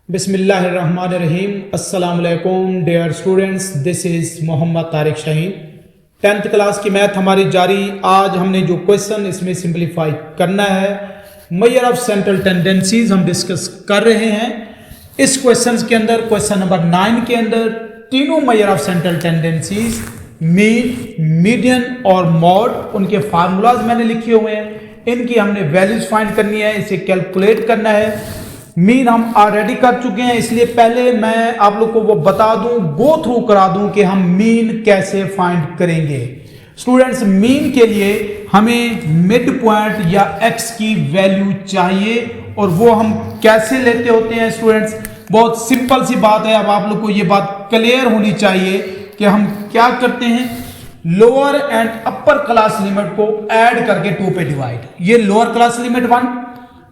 बिस्मिल्लाहिर्रहमानिर्रहीम। अस्सलाम वालेकुम dear students, this is Mohammad Tariq Shaheen. 10th class की मैथ हमारी जारी। आज हमने जो क्वेश्चन इसमें सिंपलीफाई करना है, मेजर ऑफ सेंट्रल टेंडेंसीज हम डिस्कस कर रहे हैं। इस क्वेश्चन के अंदर, क्वेश्चन नंबर 9 के अंदर, तीनों measure of central tendencies, mean, median और मॉड, उनके फार्मूलाज मैंने लिखे हुए हैं। इनकी हमने वैल्यूज फाइंड करनी है, इसे कैलकुलेट करना है। मीन हम ऑलरेडी कर चुके हैं, इसलिए पहले मैं आप लोग को वो बता दूं, गो थ्रू करा दूं कि हम मीन कैसे फाइंड करेंगे। स्टूडेंट्स, मीन के लिए हमें मिड पॉइंट या एक्स की वैल्यू चाहिए, और वो हम कैसे लेते होते हैं स्टूडेंट्स, बहुत सिंपल सी बात है। अब आप लोग को ये बात क्लियर होनी चाहिए कि हम क्या करते हैं। Lower and upper class limit को ऐड करके 2 पे डिवाइड, ये lower class limit 1,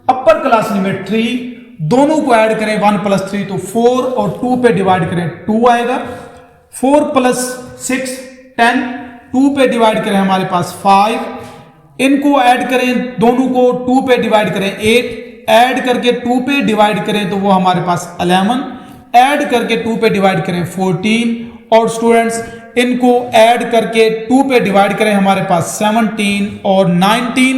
upper class limit 3, दोनों को ऐड करें 1 + 3 तो 4, और 2 पे डिवाइड करें 2 आएगा। 4 + 6 10, 2 पे डिवाइड करें हमारे पास 5, इनको ऐड करें दोनों को, 2 पे डिवाइड करें 8, ऐड करके 2 पे डिवाइड करें तो वो हमारे पास 11, ऐड करके 2 पे डिवाइड करें 14, और स्टूडेंट्स इनको ऐड करके 2 पे डिवाइड करें हमारे पास 17 और 19,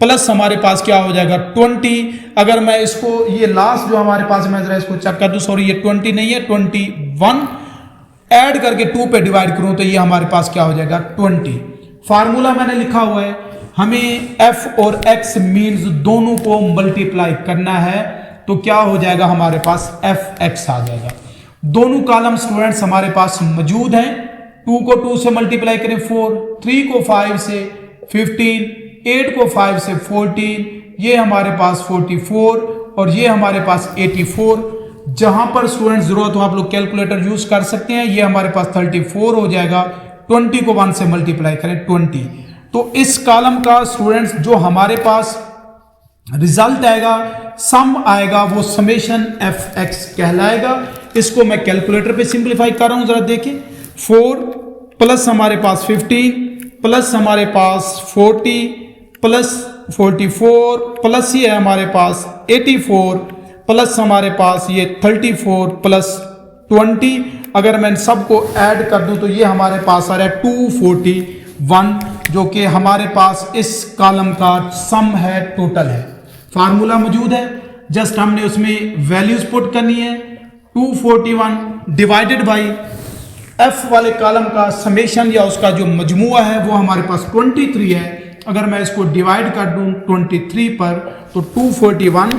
प्लस हमारे पास क्या हो जाएगा 20। अगर मैं इसको, ये लास्ट जो हमारे पास, मैं जरा इसको चेक कर दूं, सॉरी ये 20 नहीं है, 21, ऐड करके 2 पे डिवाइड करूं तो ये हमारे पास क्या हो जाएगा 20। फार्मूला मैंने लिखा हुआ है, हमें f और x मीन्स दोनों को मल्टीप्लाई करना है, तो क्या हो जाएगा हमारे पास fx आ जाएगा। दोनों कॉलम स्टूडेंट्स हमारे पास मौजूद हैं। 2 को 2 से मल्टीप्लाई करें 4, 3 को 5 से 15, 8 को 5 से 14, ये हमारे पास 44, और ये हमारे पास 84। जहां पर स्टूडेंट जरूरत हो आप लोग कैलकुलेटर यूज कर सकते हैं। ये हमारे पास 34 हो जाएगा। 20 को 1 से मल्टीप्लाई करें 20, तो इस कॉलम का स्टूडेंट्स जो हमारे पास रिजल्ट आएगा, सम आएगा, वो समेशन fx कहलाएगा। इसको मैं कैलकुलेटर पे सिंपलीफाई कर रहा हूं, जरा देखिए। 4 प्लस हमारे पास 15 प्लस हमारे पास 40 प्लस 44 प्लस ये है हमारे पास 84 प्लस हमारे पास ये 34 प्लस 20। अगर मैं इन सबको ऐड कर दूं तो ये हमारे पास आ रहा है 241, जो कि हमारे पास इस कॉलम का सम है, टोटल है। फार्मूला मौजूद है, जस्ट हमने उसमें वैल्यूज पुट करनी है। 241 डिवाइडेड बाई एफ वाले कॉलम का समेशन या उसका जो मजमुआ है वो हमारे पास 23 है। अगर मैं इसको डिवाइड कर दूं 23 पर, तो 241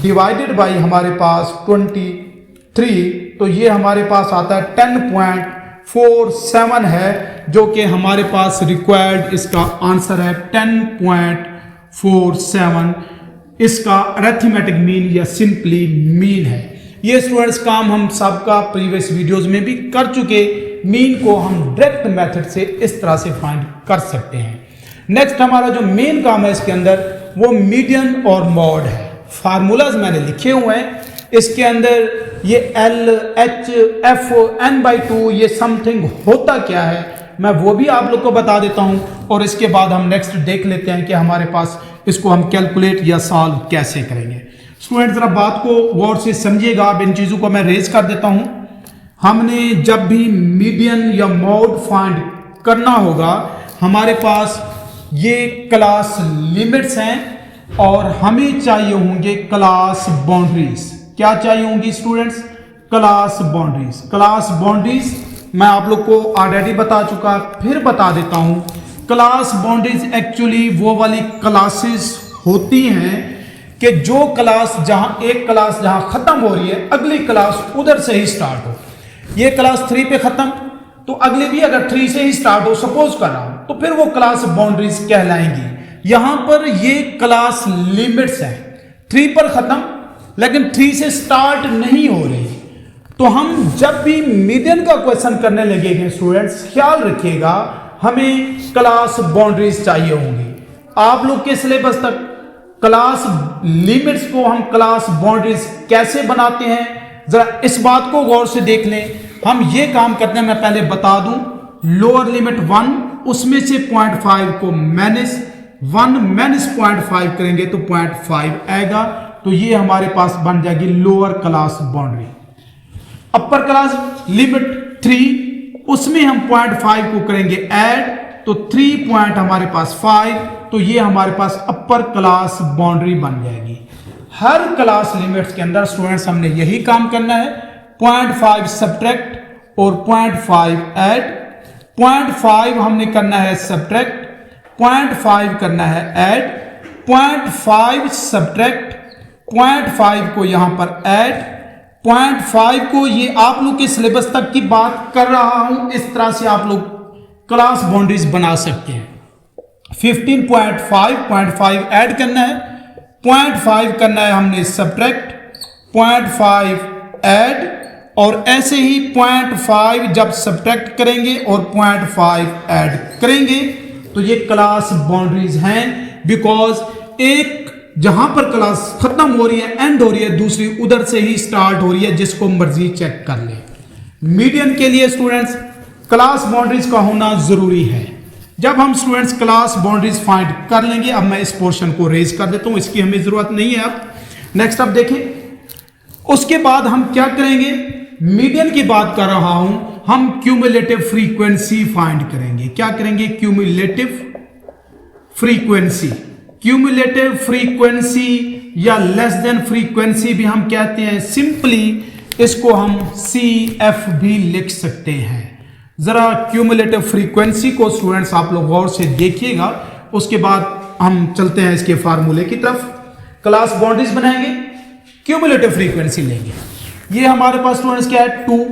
डिवाइडेड बाई हमारे पास 23, तो ये हमारे पास आता है 10.47 है, जो कि हमारे पास रिक्वायर्ड इसका आंसर है 10.47। इसका अरिथमेटिक मीन या सिंपली मीन है। ये स्टूडेंट्स काम हम सबका प्रीवियस वीडियोस में भी कर चुके। मीन को हम डायरेक्ट मेथड से इस तरह से फाइंड कर सकते हैं। नेक्स्ट हमारा जो मेन काम है इसके अंदर, वो मीडियन और मॉड है। फार्मूलाज मैंने लिखे हुए हैं, इसके अंदर ये L, H, F, n/2 ये समथिंग होता क्या है, मैं वो भी आप लोग को बता देता हूं, और इसके बाद हम नेक्स्ट देख लेते हैं कि हमारे पास इसको हम कैलकुलेट या सॉल्व कैसे करेंगे। स्टूडेंट जरा बात को गौर से समझिएगा। अब इन चीजों को मैं रेज कर देता हूं। हमने जब भी मीडियन या मॉड फाइंड करना होगा, हमारे पास ये क्लास लिमिट्स हैं, और हमें चाहिए होंगे क्लास बाउंड्रीज। क्या चाहिए होंगी students? Class boundaries. Class boundaries मैं आप लोग को ऑलरेडी बता चुका, फिर बता देता हूं। क्लास बाउंड्रीज एक्चुअली वो वाली क्लासेस होती हैं कि जो क्लास जहां, एक क्लास जहां खत्म हो रही है, अगली क्लास उधर से ही स्टार्ट हो। ये क्लास 3 पे खत्म, तो अगली भी अगर 3 से ही स्टार्ट हो, सपोज कर रहा हूं, तो फिर वो क्लास बाउंड्रीज कहलाएंगी। यहां पर ये क्लास लिमिट्स हैं, 3 पर खत्म, लेकिन 3 से स्टार्ट नहीं हो रही। तो हम जब भी मीडियन का क्वेश्चन करने लगेंगे स्टूडेंट्स, ख्याल रखिएगा, हमें क्लास बाउंड्रीज चाहिए होंगी। आप लोग के सिलेबस तक क्लास लिमिट्स को हम क्लास बाउंड्रीज कैसे बनाते हैं, जरा इस बात को गौर से देख लें। हम ये काम करते हैं, मैं पहले बता दूं, लोअर लिमिट 1, उसमें से 0.5 को -1 -0.5 करेंगे तो 0.5 आएगा। तो ये हमारे पास बन जाएगी lower class boundary. Upper class limit 3, उसमें हम 0.5 को करेंगे ऐड, तो 3 पॉइंट हमारे पास 5, तो ये हमारे पास अपर क्लास बाउंड्री बन जाएगी। हर क्लास लिमिट्स के अंदर स्टूडेंट्स हमने यही काम करना है, 0.5 सब्ट्रैक्ट और 0.5 ऐड। 0.5 हमने करना है सब्ट्रैक्ट, 0.5 करना है ऐड, 0.5 सब्ट्रैक्ट, 0.5 को यहां पर ऐड, 0.5 को, ये आप लोग के सिलेबस तक की बात कर रहा हूं, इस तरह से आप लोग क्लास बाउंड्रीज बना सकते हैं। 15.5 0.5 ऐड करना है, 0.5 करना है हमने सब्ट्रैक्ट, 0.5 ऐड, और ऐसे ही 0.5 जब सब्ट्रैक्ट करेंगे और 0.5 ऐड करेंगे तो ये क्लास बाउंड्रीज हैं। बिकॉज एक जहां पर क्लास खत्म हो रही है, एंड हो रही है, दूसरी उधर से ही स्टार्ट हो रही है, जिसको मर्जी चेक कर ले। मीडियन के लिए स्टूडेंट्स क्लास बाउंड्रीज का होना जरूरी है। जब हम स्टूडेंट्स क्लास बाउंड्रीज फाइंड कर लेंगे, अब मैं इस पोर्शन को रेज कर देता हूं, इसकी हमें जरूरत नहीं है। अब नेक्स्ट अब देखें, उसके बाद हम क्या करेंगे, मीडियन की बात कर रहा हूं, हम क्यूमुलेटिव फ्रीक्वेंसी फाइंड करेंगे। क्या करेंगे, क्यूमुलेटिव फ्रीक्वेंसी। क्यूमुलेटिव फ्रीक्वेंसी या लेस देन फ्रीक्वेंसी भी हम कहते हैं, सिंपली इसको हम CF भी लिख सकते हैं। जरा क्यूमुलेटिव फ्रीक्वेंसी को स्टूडेंट्स आप लोग गौर से देखिएगा, उसके बाद हम चलते हैं इसके फार्मूले की तरफ। क्लास बाउंड्रीज बनाएंगे, क्यूमुलेटिव फ्रीक्वेंसी लेंगे, ये हमारे पास स्टूडेंट्स क्या है 2।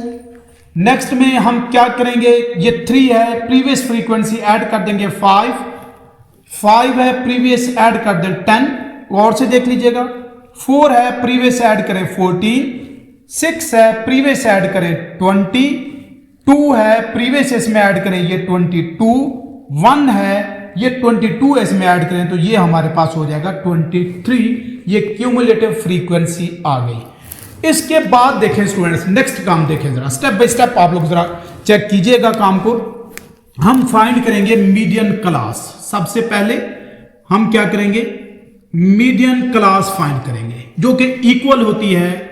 नेक्स्ट में हम क्या करेंगे, ये 3 है, प्रीवियस फ्रीक्वेंसी ऐड कर देंगे 5 है, प्रीवियस ऐड कर दें 10, गौर से देख लीजिएगा। 4 है, प्रीवियस ऐड करें 14, 6 है, प्रीवियस ऐड करें 20, 2 है, प्रीवियस इसमें ऐड करें ये 22, 1 है, ये 22 इसमें ऐड करें तो ये हमारे पास हो जाएगा 23। ये क्यूमुलेटिव फ्रीक्वेंसी आ गई। इसके बाद देखें स्टूडेंट्स, नेक्स्ट काम देखें, जरा स्टेप बाय स्टेप आप लोग जरा चेक कीजिएगा काम को। हम फाइंड करेंगे मीडियन क्लास। सबसे पहले हम क्या करेंगे, मीडियन क्लास फाइंड करेंगे, जो कि इक्वल होती है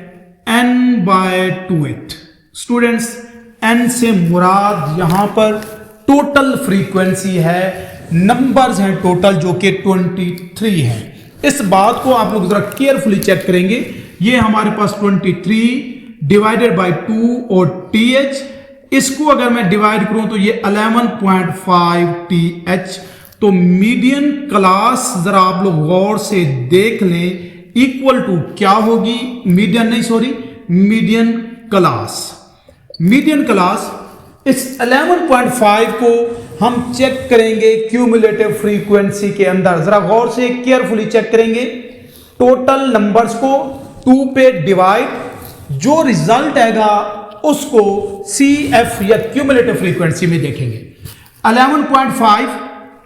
n/2. स्टूडेंट्स n से मुराद यहां पर टोटल फ्रीक्वेंसी है, नंबर्स हैं टोटल जो कि 23 है। इस बात को आप लोग जरा केयरफुली चेक करेंगे। ये हमारे पास 23 डिवाइडेड बाय 2 और TH, इसको अगर मैं डिवाइड करूं तो ये 11.5 TH। तो मीडियन क्लास जरा आप लोग गौर से देख लें, इक्वल टू क्या होगी, मीडियन क्लास। मीडियन क्लास इस 11.5 को हम चेक करेंगे क्यूमुलेटिव फ्रीक्वेंसी के अंदर। जरा गौर से केयरफुली चेक करेंगे, टोटल नंबर्स को 2 पे डिवाइड, जो रिजल्ट आएगा उसको CF या क्यूमुलेटिव फ्रीक्वेंसी में देखेंगे। 11.5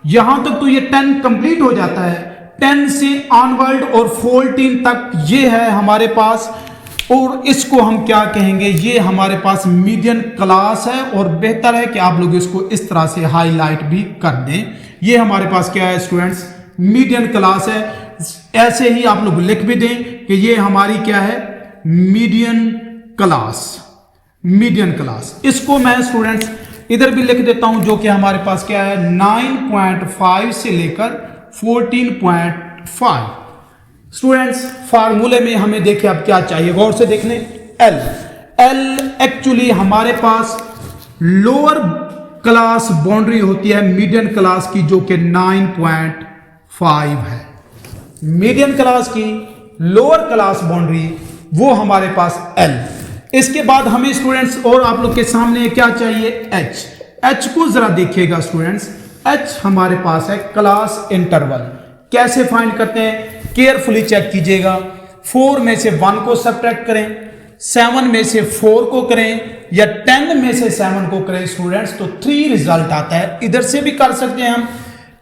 यहां तक तो ये 10 कंप्लीट हो जाता है, 10 से ऑनवर्ड और 14 तक ये है हमारे पास, और इसको हम क्या कहेंगे, ये हमारे पास मीडियन क्लास है। और बेहतर है कि आप लोग इसको इस तरह से हाईलाइट भी कर दें। ये हमारे पास क्या है स्टूडेंट्स, मीडियन क्लास है। ऐसे ही आप लोग लिख भी दें कि ये हमारी क्या है, मीडियन क्लास। मीडियन क्लास इसको मैं स्टूडेंट्स इधर भी लिख देता हूं, जो कि हमारे पास क्या है 9.5 से लेकर 14.5। स्टूडेंट्स फार्मूले में हमें देखें अब क्या चाहिए, गौर से देख लें। एल एक्चुअली हमारे पास लोअर क्लास बाउंड्री होती है मीडियन क्लास की, जो कि 9.5 है। मीडियन क्लास की लोअर क्लास बाउंड्री वो हमारे पास एल। इसके बाद हमें स्टूडेंट्स और आप लोग के सामने क्या चाहिए, एच को जरा देखिएगा स्टूडेंट्स। एच हमारे पास है क्लास इंटरवल। कैसे फाइंड करते हैं, केयरफुली चेक कीजिएगा। 4 में से 1 को सब्ट्रैक्ट करें, 7 में से 4 को करें, या 10 में से 7 को करें स्टूडेंट्स, तो 3 रिजल्ट आता है। इधर से भी कर सकते हैं हम,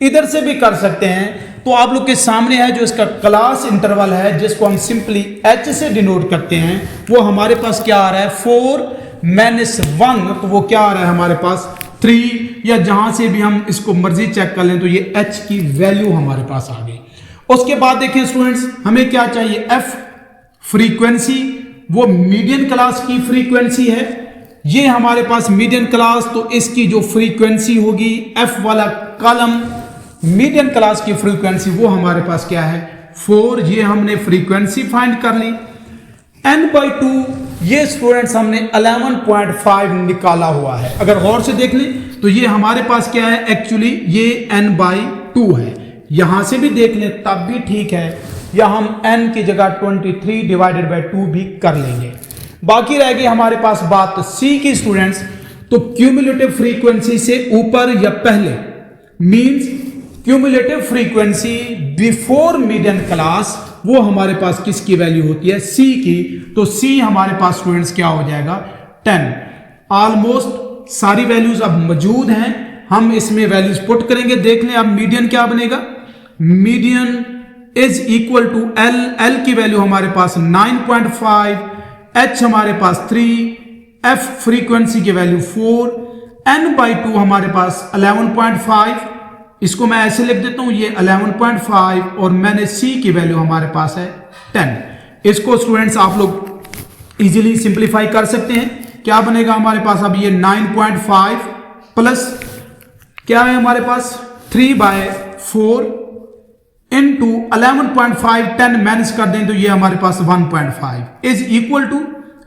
इधर से भी कर सकते हैं। तो आप लोग के सामने है जो इसका क्लास इंटरवल है, जिसको हम सिंपली एच से डिनोट करते हैं, वो हमारे पास क्या आ रहा है 4 - 1, तो वो क्या आ रहा है हमारे पास 3, या जहां से भी हम इसको मर्जी चेक कर लें तो ये एच की वैल्यू हमारे पास आ गई। उसके बाद देखें स्टूडेंट्स, हमें क्या चाहिए, एफ फ्रीक्वेंसी, वो मीडियन क्लास की फ्रीक्वेंसी है। ये हमारे पास मीडियन क्लास, तो इसकी जो फ्रीक्वेंसी होगी, एफ वाला कॉलम मीडियन क्लास की फ्रीक्वेंसी, वो हमारे पास क्या है 4। ये हमने फ्रीक्वेंसी फाइंड कर ली। n/2 ये स्टूडेंट्स हमने 11.5 निकाला हुआ है। अगर गौर से देख लें तो ये हमारे पास क्या है, एक्चुअली ये n/2 है। यहां से भी देख लें तब भी ठीक है, या हम n की जगह 23/2 भी कर लेंगे। बाकी रह गई हमारे पास बात C की स्टूडेंट्स। तो क्यूमुलेटिव फ्रीक्वेंसी से ऊपर या पहले means cumulative frequency before median class, वो हमारे पास किसकी वैल्यू होती है, C की। तो C हमारे पास स्टूडेंट्स क्या हो जाएगा 10। ऑलमोस्ट सारी वैल्यूज अब मौजूद हैं, हम इसमें वैल्यूज पुट करेंगे। देख लें अब मीडियन क्या बनेगा, median is equal to L की वैल्यू हमारे पास 9.5, H हमारे पास 3, F फ्रीक्वेंसी की वैल्यू 4, n/2 हमारे पास 11.5। इसको मैं ऐसे लिख देता हूं, ये 11.5 और मैंने C की वैल्यू हमारे पास है 10। इसको स्टूडेंट्स आप लोग इजीली सिंप्लीफाई कर सकते हैं। क्या बनेगा हमारे पास, अब ये 9.5 प्लस क्या है हमारे पास 3/4 इंटू 11.5, 10 माइनस कर दें तो ये हमारे पास 1.5 इज इक्वल टू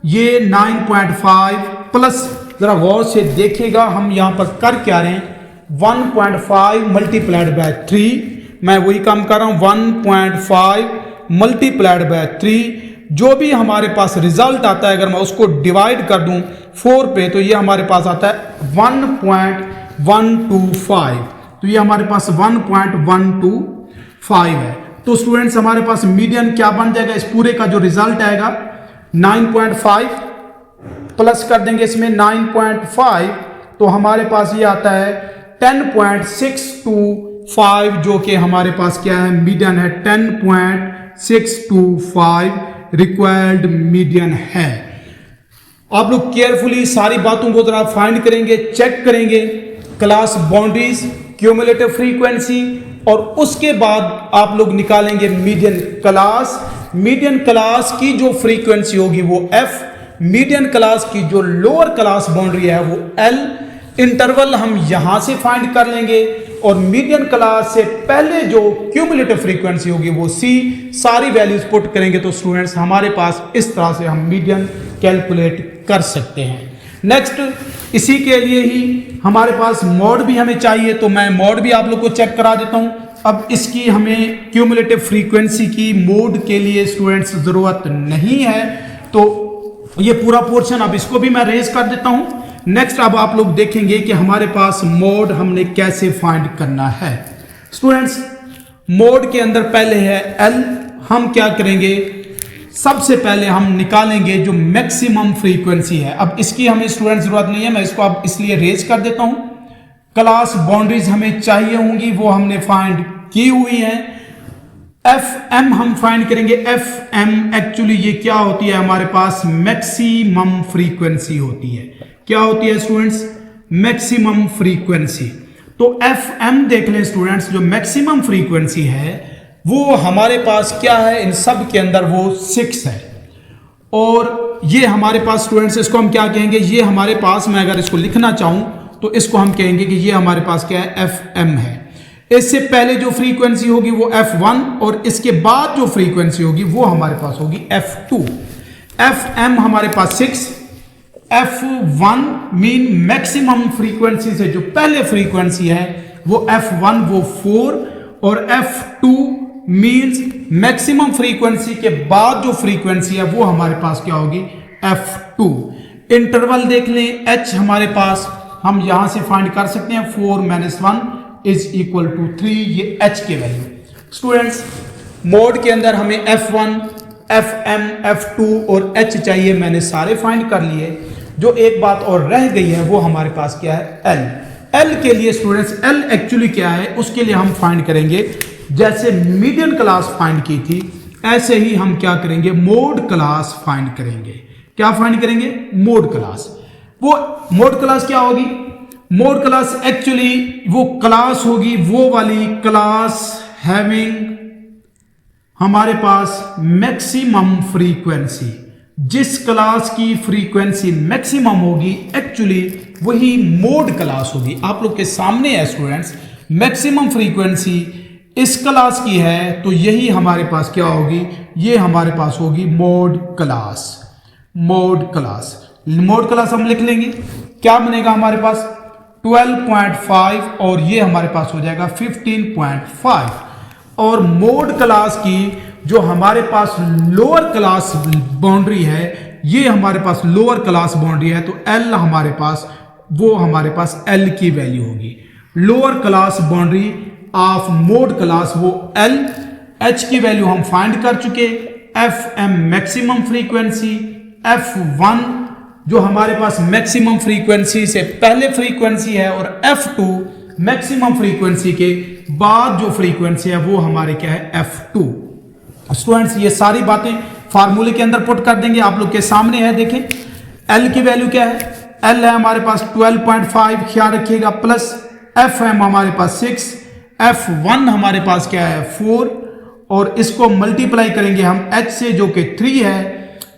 ये 9.5 प्लस, जरा गौर से देखिएगा हम यहां पर कर क्या रहे हैं, 1.5 मल्टीप्लाइड बाय 3। मैं वही काम कर रहा हूं, 1.5 मल्टीप्लाइड बाय 3। जो भी हमारे पास रिजल्ट आता है, अगर मैं उसको डिवाइड कर दूं 4 पे, तो ये हमारे पास आता है 1.125। तो ये हमारे पास 1.125 है। तो स्टूडेंट्स हमारे पास मीडियन क्या बन जाएगा, इस पूरे का जो रिजल्ट आएगा 9.5 प्लस कर देंगे इसमें 9.5, तो हमारे पास ये आता है 10.625, जो कि हमारे पास क्या है मीडियन है 10.625 रिक्वायर्ड मीडियन है। आप लोग केयरफुली सारी बातों को जरा फाइंड करेंगे, चेक करेंगे, क्लास बाउंड्रीज, क्यूमुलेटिव फ्रीक्वेंसी, और उसके बाद आप लोग निकालेंगे मीडियन क्लास। मीडियन क्लास की जो फ्रीक्वेंसी होगी वो F, मीडियन क्लास की जो लोअर क्लास बाउंड्री है वो L। इंटरवल हम यहां से फाइंड कर लेंगे, और मीडियन क्लास से पहले जो क्यूमुलेटिव फ्रीक्वेंसी होगी वो C। सारी वैल्यूज पुट करेंगे तो स्टूडेंट्स हमारे पास इस तरह से हम मीडियन कैलकुलेट कर सकते हैं। नेक्स्ट, इसी के लिए ही हमारे पास मोड भी हमें चाहिए, तो मैं मोड भी आप लोग को चेक करा देता हूं। अब इसकी हमें क्यूमुलेटिव फ्रीक्वेंसी की मोड के लिए स्टूडेंट्स जरूरत नहीं है, तो ये पूरा पोर्शन अब इसको भी मैं रेज कर देता हूं। नेक्स्ट, अब आप लोग देखेंगे कि हमारे पास मोड हमने कैसे फाइंड करना है। स्टूडेंट्स मोड के अंदर पहले है L। हम क्या करेंगे, सबसे पहले हम निकालेंगे जो मैक्सिमम फ्रीक्वेंसी है। अब इसकी हमें स्टूडेंट जरूरत नहीं है, मैं इसको अब इसलिए रेज कर देता हूं। क्लास बाउंड्रीज हमें चाहिए होंगी, वो हमने फाइंड की हुई है। FM हम फाइंड करेंगे। FM एक्चुअली ये क्या होती है, हमारे पास मैक्सिमम फ्रीक्वेंसी होती है। क्या होती है स्टूडेंट्स, मैक्सिमम फ्रीक्वेंसी। तो FM देख लें स्टूडेंट्स, जो मैक्सिमम फ्रीक्वेंसी है वो हमारे पास क्या है, इन सब के अंदर वो 6 है। और ये हमारे पास स्टूडेंट्स, इसको हम क्या कहेंगे, ये हमारे पास, मैं अगर इसको लिखना चाहूं तो इसको हम कहेंगे कि ये हमारे पास क्या है, FM है। इससे पहले जो फ्रीक्वेंसी होगी वो F1, और इसके बाद जो फ्रीक्वेंसी होगी वो हमारे पास होगी F2। FM हमारे पास 6, F1 मीन मैक्सिमम फ्रीक्वेंसी से जो पहले फ्रीक्वेंसी है वो F1 वो 4, और F2 मीन्स मैक्सिमम फ्रीक्वेंसी के बाद जो फ्रीक्वेंसी है वो हमारे पास क्या होगी, F2। इंटरवल देख लें, H हमारे पास हम यहां से फाइंड कर सकते हैं, 4 - 1 इज इक्वल टू 3, ये H के वैल्यू। स्टूडेंट्स मोड के अंदर हमें F1, FM, F2 और H चाहिए, मैंने सारे फाइंड कर लिए। जो एक बात और रह गई है वो हमारे पास क्या है, L। L के लिए स्टूडेंट्स, L एक्चुअली क्या है, उसके लिए हम फाइंड करेंगे, जैसे मीडियन क्लास फाइंड की थी ऐसे ही हम क्या करेंगे, मोड क्लास फाइंड करेंगे। क्या फाइंड करेंगे, मोड क्लास। वो मोड क्लास क्या होगी, मोड क्लास एक्चुअली वो क्लास होगी, वो वाली क्लास हैविंग हमारे पास मैक्सिमम फ्रीक्वेंसी, जिस क्लास की फ्रीक्वेंसी मैक्सिमम होगी एक्चुअली वही मोड क्लास होगी। आप लोग के सामने है स्टूडेंट्स, मैक्सिमम फ्रीक्वेंसी इस क्लास की है तो यही हमारे पास क्या होगी, ये हमारे पास होगी mode class. Mode class, mode class हम लिख लेंगे, क्या बनेगा हमारे पास 12.5 और ये हमारे पास हो जाएगा 15.5। और मोड क्लास की जो हमारे पास लोअर क्लास बाउंड्री है, ये हमारे पास लोअर क्लास बाउंड्री है, तो L हमारे पास, वो हमारे पास L की वैल्यू होगी। Lower class boundary of mode class वो L, H की वैल्यू हम फाइंड कर चुके, FM मैक्सिमम फ्रीक्वेंसी, F1 जो हमारे पास मैक्सिमम फ्रीक्वेंसी से पहले फ्रीक्वेंसी है, और F2 मैक्सिमम फ्रीक्वेंसी के बाद जो फ्रीक्वेंसी है वो हमारे क्या है F2। स्टूडेंट्स ये सारी बातें फार्मूले के अंदर पुट कर देंगे, आप लोग के सामने है। देखें L की वैल्यू क्या है, L है हमारे पास 12.5, ख्याल रखिएगा, प्लस FM हमारे पास 6, F1 हमारे पास क्या है 4, और इसको मल्टीप्लाई करेंगे हम H से जो कि 3 है,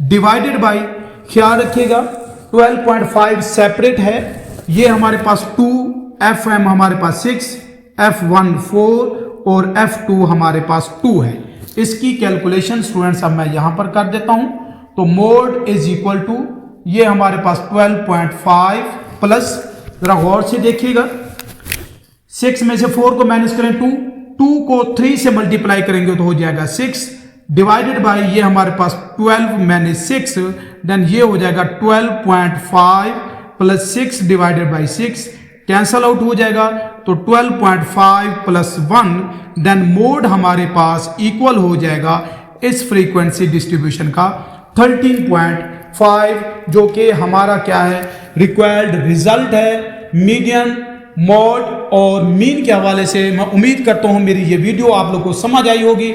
डिवाइडेड बाई, ख्याल रखिएगा 12.5 सेपरेट है, ये हमारे पास 2, FM हमारे पास 6, F1 4 और F2 हमारे पास 2 है। इसकी कैलकुलेशन स्टूडेंट्स अब मैं यहां पर कर देता हूं, तो मोड इज इक्वल टू, ये हमारे पास 12.5 प्लस, जरा गौर से देखिएगा, 6 में से 4 को माइनस करें 2 को 3 से मल्टीप्लाई करेंगे तो हो जाएगा 6, डिवाइडेड बाय ये हमारे पास 12 माइनस 6, देन ये हो जाएगा 12.5 plus 6 divided by 6, cancel out हो जाएगा, तो 12.5 प्लस 1, देन मोड हमारे पास इक्वल हो जाएगा इस फ्रीक्वेंसी डिस्ट्रीब्यूशन का 13.5, जो कि हमारा क्या है रिक्वायर्ड रिजल्ट है मीडियन, मॉड और मीन के हवाले से। मैं उम्मीद करता हूं मेरी ये वीडियो आप लोग को समझ आई होगी।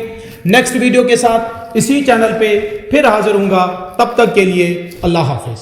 नेक्स्ट वीडियो के साथ इसी चैनल पे फिर हाजिर होऊंगा, तब तक के लिए अल्लाह हाफिज।